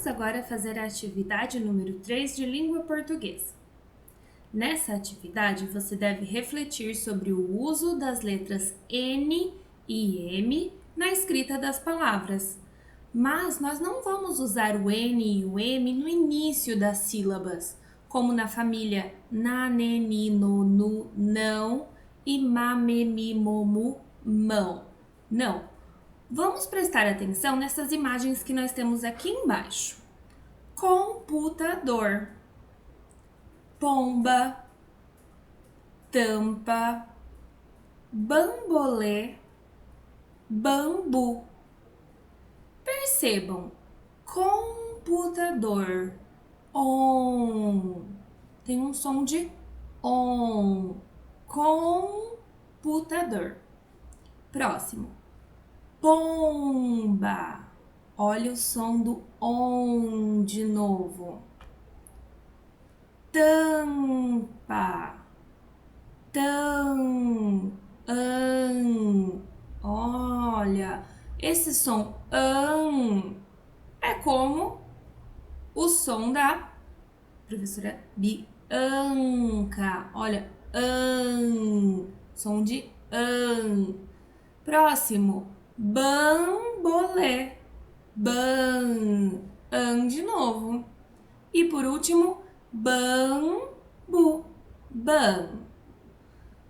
Vamos agora fazer a atividade número 3 de língua portuguesa. Nessa atividade, você deve refletir sobre o uso das letras N e M na escrita das palavras. Mas nós não vamos usar o N e o M no início das sílabas, como na família na, ne, ni, no, nu, não e ma, me, mi, mo, mu, mão. Não. Vamos prestar atenção nessas imagens que nós temos aqui embaixo. Computador, pomba, tampa, bambolê, bambu. Percebam, computador, on, tem um som de on, computador. Próximo, pomba, olha o som do on de novo. Tampa, olha, esse som é como o som da professora Bianca. Olha, som de Próximo, bambolê, de novo. E por último, bambu,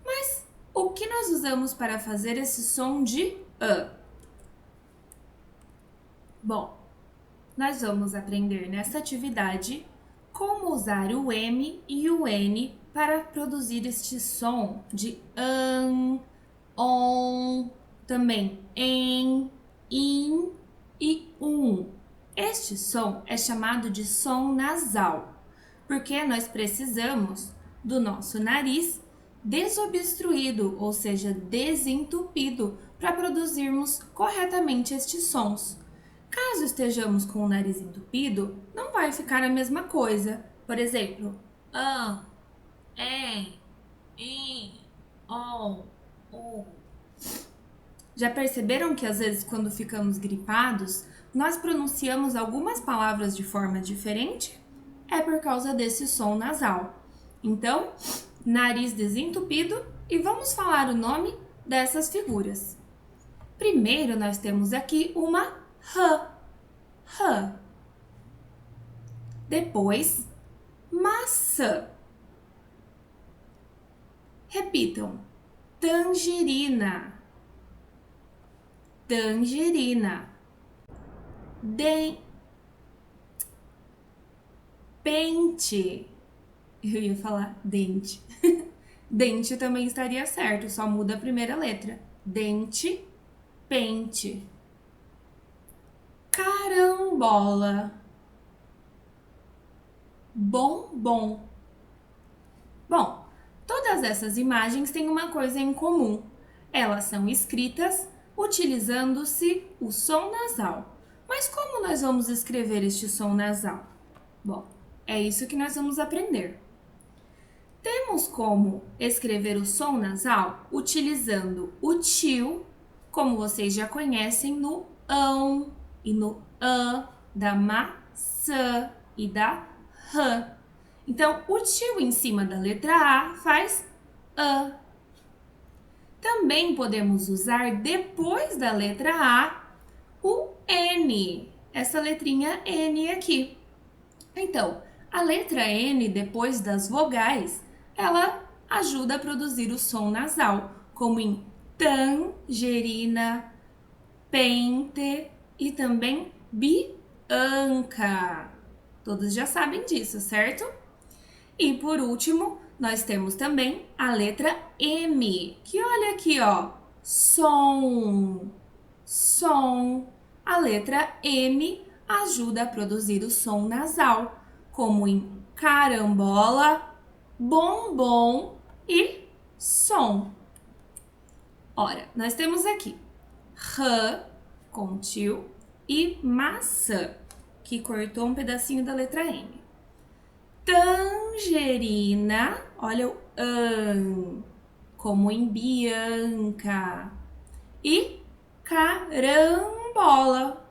Mas o que nós usamos para fazer esse som de Bom, nós vamos aprender nessa atividade como usar o M e o N para produzir este som de on, também em, in e Este som é chamado de som nasal, porque nós precisamos do nosso nariz desobstruído, ou seja, desentupido, para produzirmos corretamente estes sons. Caso estejamos com o nariz entupido, não vai ficar a mesma coisa. Por exemplo, em, on, Já perceberam que às vezes quando ficamos gripados, nós pronunciamos algumas palavras de forma diferente? É por causa desse som nasal. Então, nariz desentupido e vamos falar o nome dessas figuras. Primeiro, nós temos aqui uma R. Depois, maçã. Repitam. Tangerina. Pente. Eu ia falar dente. Dente também estaria certo, só muda a primeira letra. Dente, pente. Carambola. Bombom. Bom, todas essas imagens têm uma coisa em comum. Elas são escritas utilizando-se o som nasal. Mas como nós vamos escrever este som nasal? Bom, é isso que nós vamos aprender. Temos como escrever o som nasal utilizando o tio, como vocês já conhecem, no ão e no da maçã e da rã. Então, o tio em cima da letra A faz A. Também podemos usar depois da letra A o N, essa letrinha N aqui. Então, a letra N depois das vogais, ela ajuda a produzir o som nasal, como em tangerina, pente e também Bianca. Todos já sabem disso, certo? E por último, nós temos também a letra M, que olha aqui, ó, som. A letra M ajuda a produzir o som nasal, como em carambola, bombom e som. Ora, nós temos aqui R com tio e maçã, que cortou um pedacinho da letra M. Tangerina, olha o como em Bianca. E carambola.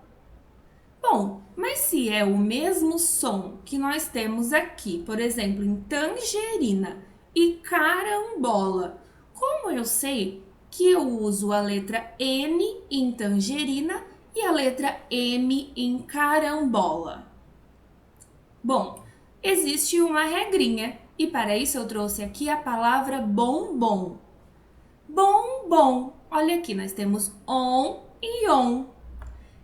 Bom, mas se é o mesmo som que nós temos aqui, por exemplo, em tangerina e carambola, como eu sei que eu uso a letra N em tangerina e a letra M em carambola? Bom, existe uma regrinha e para isso eu trouxe aqui a palavra bombom. Bombom. Olha aqui, nós temos on e on.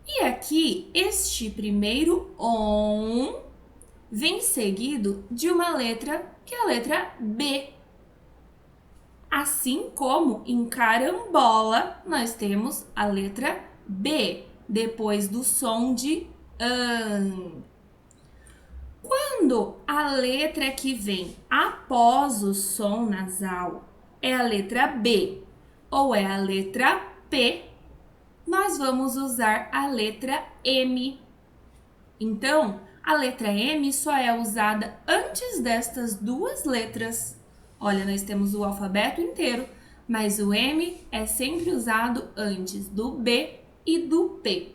E aqui, este primeiro on vem seguido de uma letra que é a letra B. Assim como em carambola, nós temos a letra B, depois do som de an. Quando a letra que vem após o som nasal é a letra B ou é a letra P, nós vamos usar a letra M. Então, a letra M só é usada antes destas duas letras. Olha, nós temos o alfabeto inteiro, mas o M é sempre usado antes do B e do P.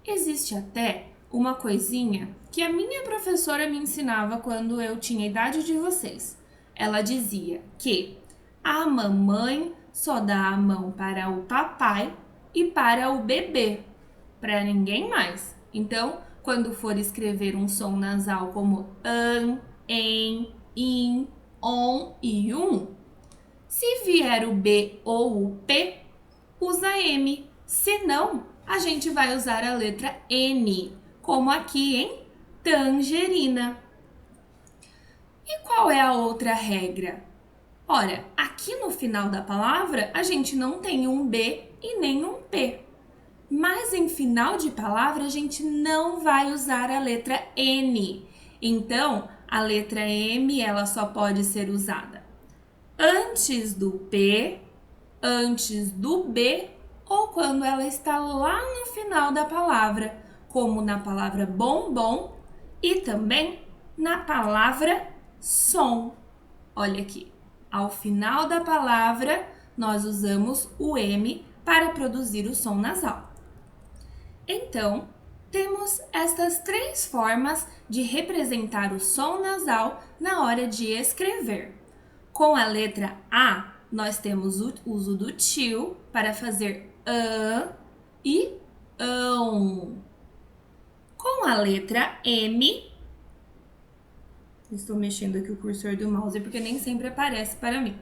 Existe até uma coisinha que a minha professora me ensinava quando eu tinha a idade de vocês. Ela dizia que a mamãe só dá a mão para o papai e para o bebê, para ninguém mais. Então, quando for escrever um som nasal como an, em, in, on e se vier o B ou o P, usa M. Se não, a gente vai usar a letra N, como aqui em tangerina. E qual é a outra regra? Ora, aqui no final da palavra, a gente não tem um B e nem um P. Mas em final de palavra, a gente não vai usar a letra N. Então, a letra M, ela só pode ser usada antes do P, antes do B ou quando ela está lá no final da palavra, como na palavra bombom e também na palavra som. Olha aqui, ao final da palavra, nós usamos o M para produzir o som nasal. Então, temos estas três formas de representar o som nasal na hora de escrever. Com a letra A, nós temos o uso do tio para fazer an e ão. Com a letra M, estou mexendo aqui o cursor do mouse porque nem sempre aparece para mim.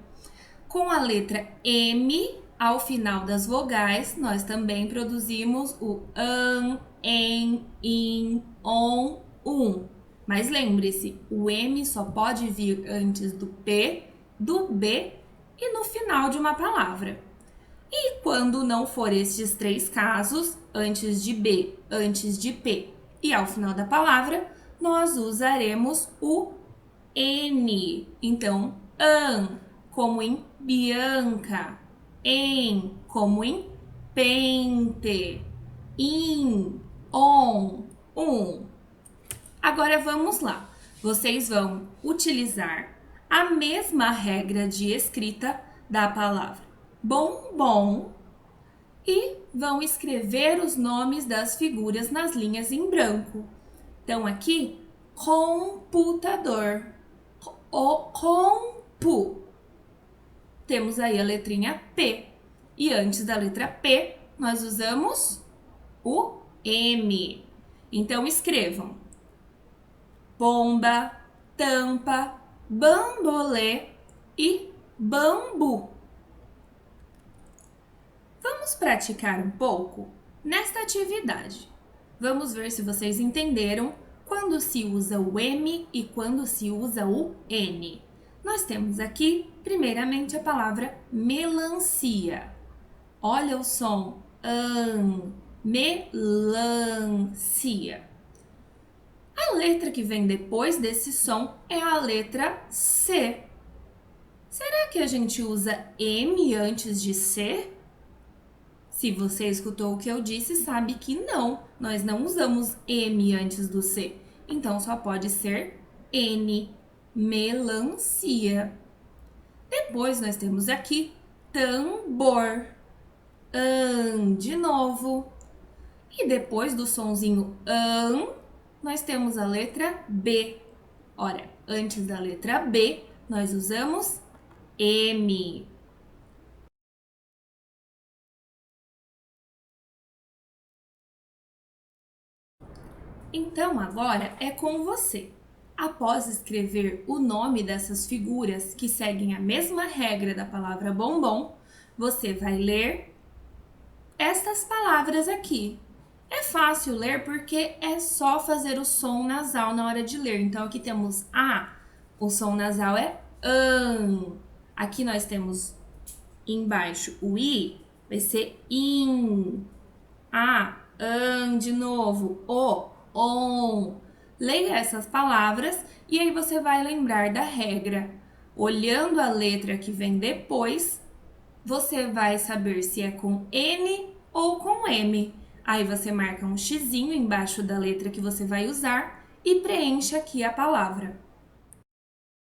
Com a letra M, ao final das vogais, nós também produzimos o an, em, in, on, Mas lembre-se, o M só pode vir antes do P, do B e no final de uma palavra. E quando não for estes três casos, antes de B, antes de P e ao final da palavra, nós usaremos o N. Então, an, como em Bianca, em, como em pente, in, on, Agora vamos lá. Vocês vão utilizar a mesma regra de escrita da palavra bombom e vão escrever os nomes das figuras nas linhas em branco. Então, aqui, computador, o compu. Temos aí a letrinha P. E antes da letra P, nós usamos o M. Então, escrevam bomba, tampa, bambolê e bambu. Vamos praticar um pouco nesta atividade. Vamos ver se vocês entenderam quando se usa o M e quando se usa o N. Nós temos aqui, primeiramente, a palavra melancia. Olha o som melancia. A letra que vem depois desse som é a letra C. Será que a gente usa M antes de C? Se você escutou o que eu disse, sabe que não. Nós não usamos M antes do C. Então, só pode ser N, melancia. Depois, nós temos aqui tambor. De novo. E depois do sonzinho nós temos a letra B. Ora, antes da letra B, nós usamos M. Então agora é com você. Após escrever o nome dessas figuras que seguem a mesma regra da palavra bombom, você vai ler estas palavras aqui. É fácil ler porque é só fazer o som nasal na hora de ler. Então aqui temos A, o som nasal é an. Aqui nós temos embaixo o I, vai ser in. A, an de novo, o, on. Leia essas palavras e aí você vai lembrar da regra. Olhando a letra que vem depois, você vai saber se é com N ou com M. Aí você marca um xizinho embaixo da letra que você vai usar e preenche aqui a palavra.